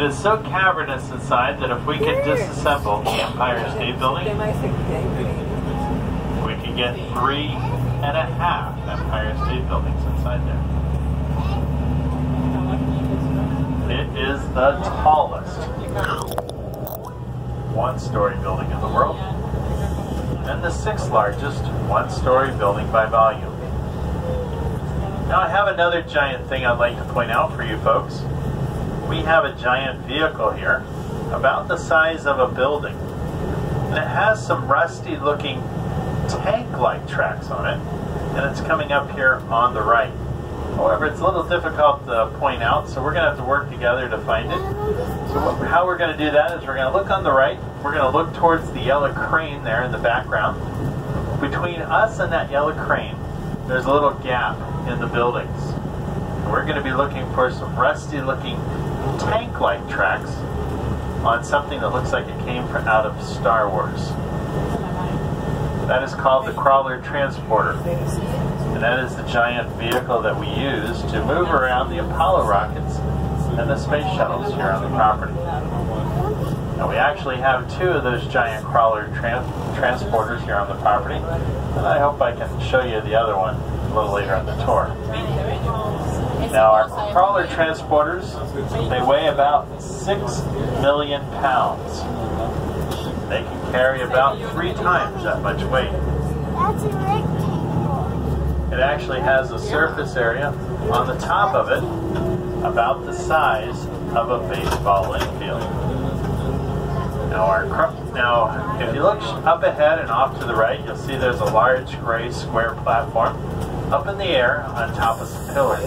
It is so cavernous inside that if we could disassemble the Empire State Building, we could get 3.5 Empire State Buildings inside there. It is the tallest one-story building in the world, and the 6th largest one-story building by volume. Now I have another giant thing I'd like to point out for you folks. We have a giant vehicle here, about the size of a building, and it has some rusty looking tank-like tracks on it, and it's coming up here on the right. However, it's a little difficult to point out, so we're going to have to work together to find it. So how we're going to do that is we're going to look on the right, we're going to look towards the yellow crane there in the background. Between us and that yellow crane, there's a little gap in the buildings. And we're going to be looking for some rusty looking tank-like tracks on something that looks like it came out of Star Wars. That is called the Crawler Transporter. And that is the giant vehicle that we use to move around the Apollo rockets and the space shuttles here on the property. Now we actually have 2 of those giant crawler transporters here on the property, and I hope I can show you the other one a little later on the tour. Now our crawler transporters, they weigh about 6 million pounds. They can carry about 3 times that much weight. That's a rectangle. It actually has a surface area on the top of it about the size of a baseball infield. Now, if you look up ahead and off to the right, you'll see there's a large gray square platform up in the air on top of some pillars.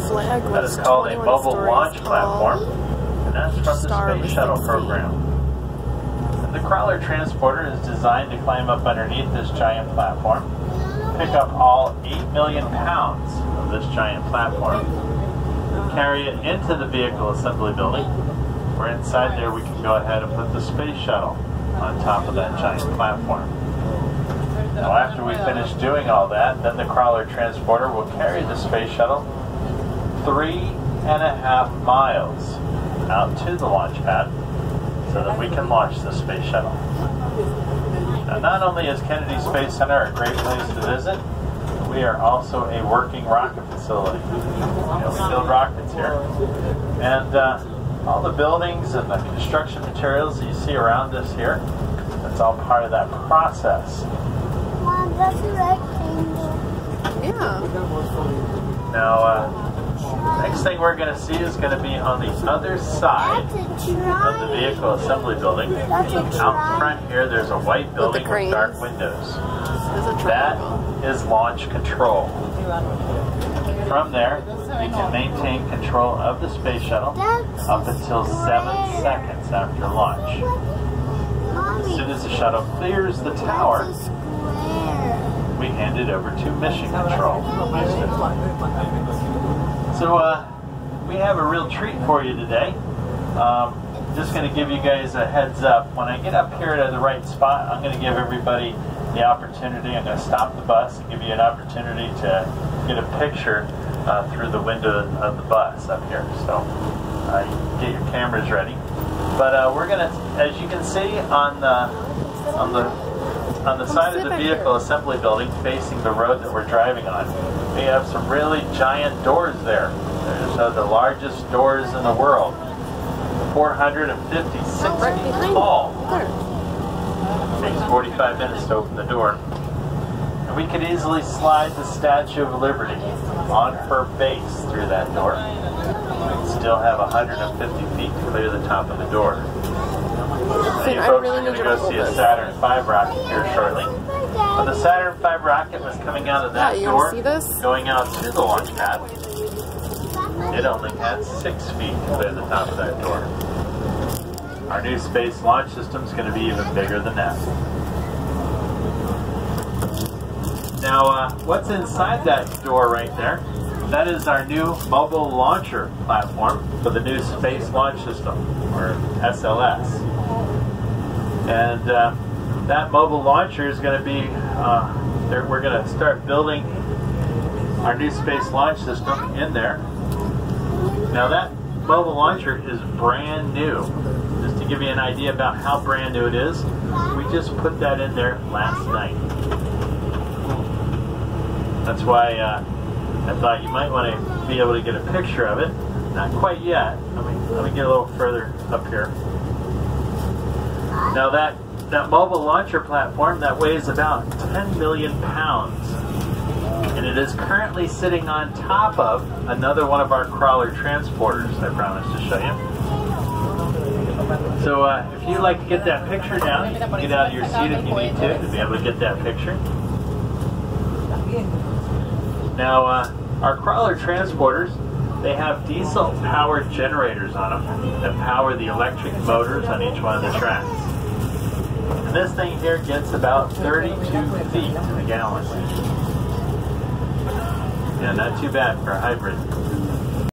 That is called a mobile launch platform, and that's from the Space Shuttle program. And the Crawler Transporter is designed to climb up underneath this giant platform, pick up all 8 million pounds of this giant platform, carry it into the vehicle assembly building, where inside there we can go ahead and put the space shuttle on top of that giant platform. Now after we finish doing all that, then the Crawler Transporter will carry the space shuttle 3.5 miles out to the launch pad so that we can launch the space shuttle. Now, not only is Kennedy Space Center a great place to visit, we are also a working rocket facility. We build rockets here. And all the buildings and the construction materials that you see around us here, that's all part of that process. Mom, that's a rectangle. Yeah. Now, next thing we're going to see is going to be on the other side of the vehicle assembly building. Out front here, there's a white building with dark windows. That is launch control. From there, we can maintain control of the space shuttle up until 7 seconds after launch. As soon as the shuttle clears the tower, we hand it over to mission control. So we have a real treat for you today. Just going to give you guys a heads up. When I get up here to the right spot, I'm going to give everybody the opportunity. I'm going to stop the bus and give you an opportunity to get a picture through the window of the bus up here. So get your cameras ready. But we're going to, as you can see on the side of the vehicle assembly building facing the road that we're driving on, we have some really giant doors there. They're the largest doors in the world. 456 feet tall. It takes 45 minutes to open the door. And we could easily slide the Statue of Liberty on her base through that door. And still have 150 feet to clear the top of the door. Many folks are going to go see a Saturn V rocket here shortly. When the Saturn V rocket was coming out of that door, going out to the launch pad, it only had 6 feet to clear the top of that door. Our new space launch system is going to be even bigger than that. Now, what's inside that door right there? That is our new mobile launcher platform for the new Space Launch System, or SLS. And that mobile launcher is going to be, we're going to start building our new Space Launch System in there. Now that mobile launcher is brand new. Just to give you an idea about how brand new it is, we just put that in there last night. That's why I thought you might want to be able to get a picture of it. Not quite yet. Let me get a little further up here. Now that mobile launcher platform, that weighs about 10 million pounds. And it is currently sitting on top of another one of our crawler transporters I promised to show you. So if you'd like to get that picture down, you can get out of your seat if you need to be able to get that picture. Now our crawler transporters, they have diesel powered generators on them that power the electric motors on each one of the tracks. And this thing here gets about 32 feet to the gallon. Yeah, not too bad for a hybrid.